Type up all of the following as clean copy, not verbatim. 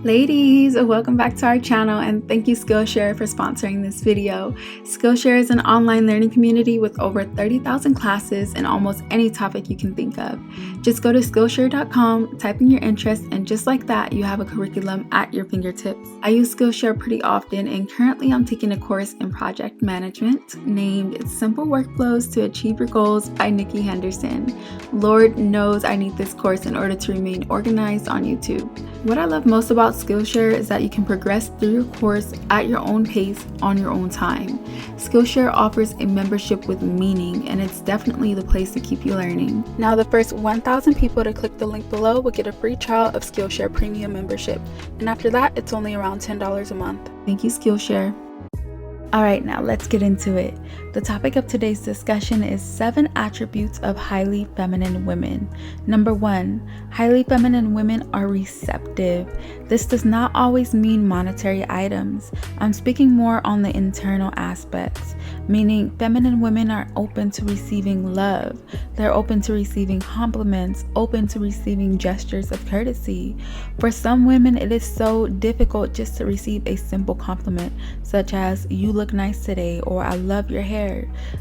Ladies, welcome back to our channel and thank you Skillshare for sponsoring this video. Skillshare is an online learning community with over 30,000 classes in almost any topic you can think of. Just go to Skillshare.com, type in your interest, and just like that, you have a curriculum at your fingertips. I use Skillshare pretty often and currently I'm taking a course in project management named Simple Workflows to Achieve Your Goals by Nikki Henderson. Lord knows I need this course in order to remain organized on YouTube. What I love most about Skillshare is that you can progress through your course at your own pace on your own time. Skillshare offers a membership with meaning, and it's definitely the place to keep you learning. Now, the first 1,000 people to click the link below will get a free trial of Skillshare Premium membership, and after that, it's only around $10 a month. Thank you, Skillshare. Alright, now let's get into it. The topic of today's discussion is 7 attributes of highly feminine women. Number 1, highly feminine women are receptive. This does not always mean monetary items. I'm speaking more on the internal aspects, meaning feminine women are open to receiving love. They're open to receiving compliments, open to receiving gestures of courtesy. For some women, it is so difficult just to receive a simple compliment, such as, "You look nice today," or "I love your hair."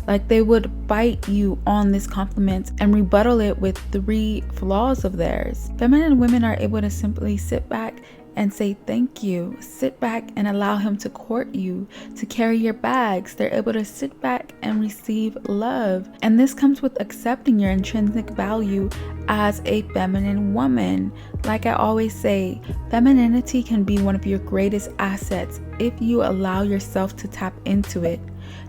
Like they would fight you on this compliment and rebuttal it with 3 flaws of theirs. Feminine women are able to simply sit back and say thank you. Sit back and allow him to court you, to carry your bags. They're able to sit back and receive love. And this comes with accepting your intrinsic value as a feminine woman. Like I always say, femininity can be one of your greatest assets if you allow yourself to tap into it.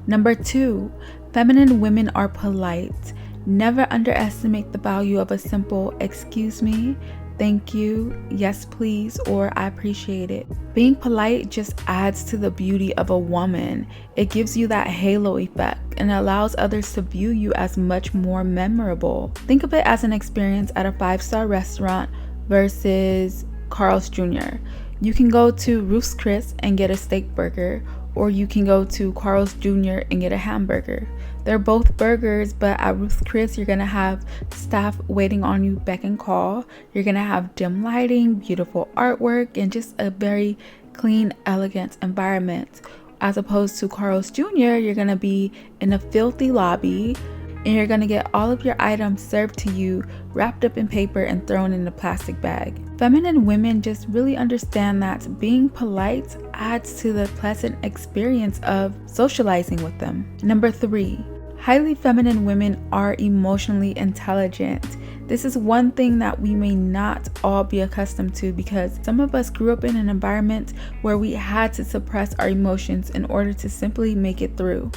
Number 2, feminine women are polite. Never underestimate the value of a simple "excuse me," "thank you," "yes please," or "I appreciate it." Being polite just adds to the beauty of a woman. It gives you that halo effect and allows others to view you as much more memorable. Think of it as an experience at a 5-star restaurant versus Carl's Jr. You can go to Ruth's Chris and get a steak burger, or you can go to Carl's Jr. and get a hamburger. They're both burgers, but at Ruth's Chris, you're gonna have staff waiting on you, beck and call. You're gonna have dim lighting, beautiful artwork, and just a very clean, elegant environment. As opposed to Carl's Jr., you're gonna be in a filthy lobby, and you're gonna get all of your items served to you, wrapped up in paper and thrown in a plastic bag. Feminine women just really understand that being polite adds to the pleasant experience of socializing with them. Number 3, highly feminine women are emotionally intelligent. This is one thing that we may not all be accustomed to because some of us grew up in an environment where we had to suppress our emotions in order to simply make it through.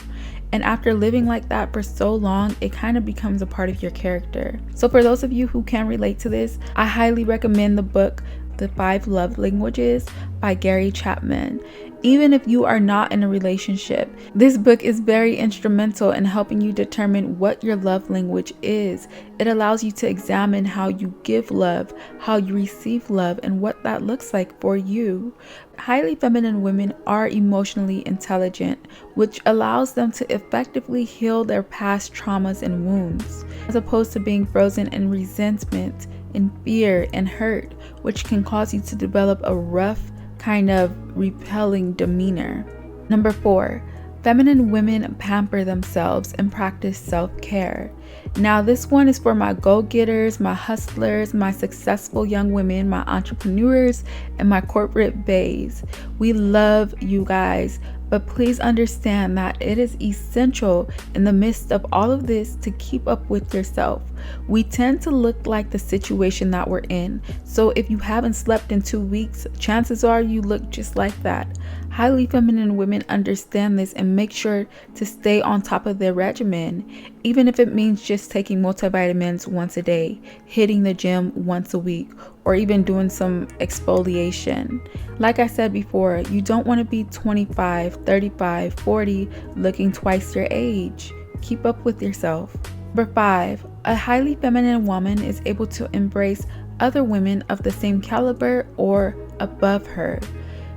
And after living like that for so long, it kind of becomes a part of your character. So for those of you who can relate to this, I highly recommend the book, The 5 Love Languages by Gary Chapman. Even if you are not in a relationship, this book is very instrumental in helping you determine what your love language is. It allows you to examine how you give love, how you receive love, and what that looks like for you. Highly feminine women are emotionally intelligent, which allows them to effectively heal their past traumas and wounds, as opposed to being frozen in resentment, in fear, and hurt, which can cause you to develop a rough, kind of repelling demeanor. Number 4, feminine women pamper themselves and practice self-care. Now this one is for my go-getters, my hustlers, my successful young women, my entrepreneurs, and my corporate baes. We love you guys, but please understand that it is essential in the midst of all of this to keep up with yourself. We tend to look like the situation that we're in. So if you haven't slept in 2 weeks, chances are you look just like that. Highly feminine women understand this and make sure to stay on top of their regimen, even if it means just taking multivitamins once a day, hitting the gym once a week, or even doing some exfoliation. Like I said before, you don't want to be 25, 35, 40 looking twice your age. Keep up with yourself. Number 5, a highly feminine woman is able to embrace other women of the same caliber or above her.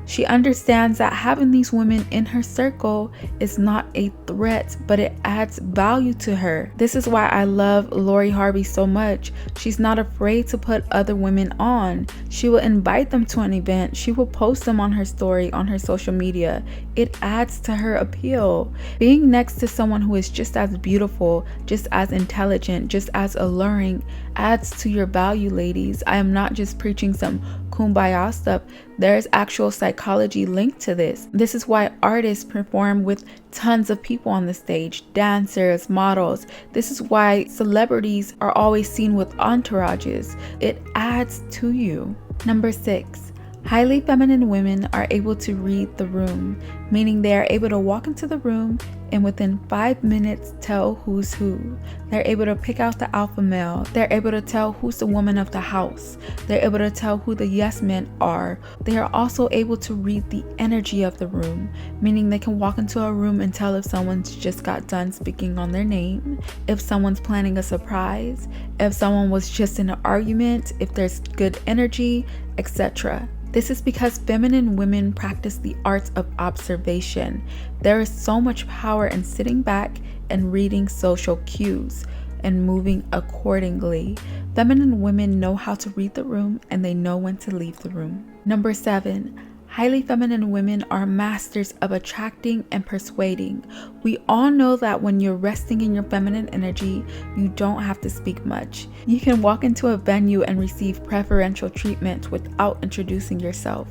She understands that having these women in her circle is not a threat, but it adds value to her. This is why I love Lori Harvey so much. She's not afraid to put other women on. She will invite them to an event. She will post them on her story, on her social media. It adds to her appeal. Being next to someone who is just as beautiful, just as intelligent, just as alluring adds to your value, ladies. I am not just preaching some kumbaya stuff. There's actual psychology linked to this. This is why artists perform with tons of people on the stage, dancers, models. This is why celebrities are always seen with entourages. It adds to you. Number 6. Highly feminine women are able to read the room, meaning they are able to walk into the room and within 5 minutes tell who's who. They're able to pick out the alpha male. They're able to tell who's the woman of the house. They're able to tell who the yes men are. They are also able to read the energy of the room, meaning they can walk into a room and tell if someone's just got done speaking on their name, if someone's planning a surprise, if someone was just in an argument, if there's good energy, etc. This is because feminine women practice the art of observation. There is so much power in sitting back and reading social cues and moving accordingly. Feminine women know how to read the room and they know when to leave the room. Number 7. Highly feminine women are masters of attracting and persuading. We all know that when you're resting in your feminine energy, you don't have to speak much. You can walk into a venue and receive preferential treatment without introducing yourself.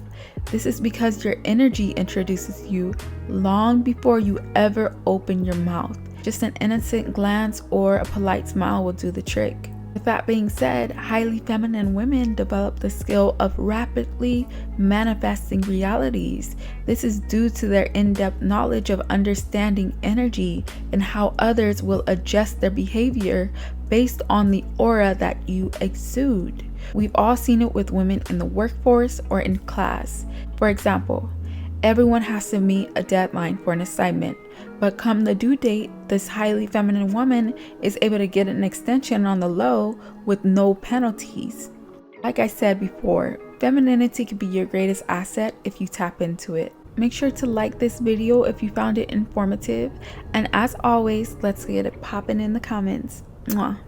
This is because your energy introduces you long before you ever open your mouth. Just an innocent glance or a polite smile will do the trick. With that being said, highly feminine women develop the skill of rapidly manifesting realities. This is due to their in-depth knowledge of understanding energy and how others will adjust their behavior based on the aura that you exude. We've all seen it with women in the workforce or in class. For example, everyone has to meet a deadline for an assignment, but come the due date, this highly feminine woman is able to get an extension on the low with no penalties. Like I said before, femininity can be your greatest asset if you tap into it. Make sure to like this video if you found it informative, and as always, let's get it popping in the comments. Mwah.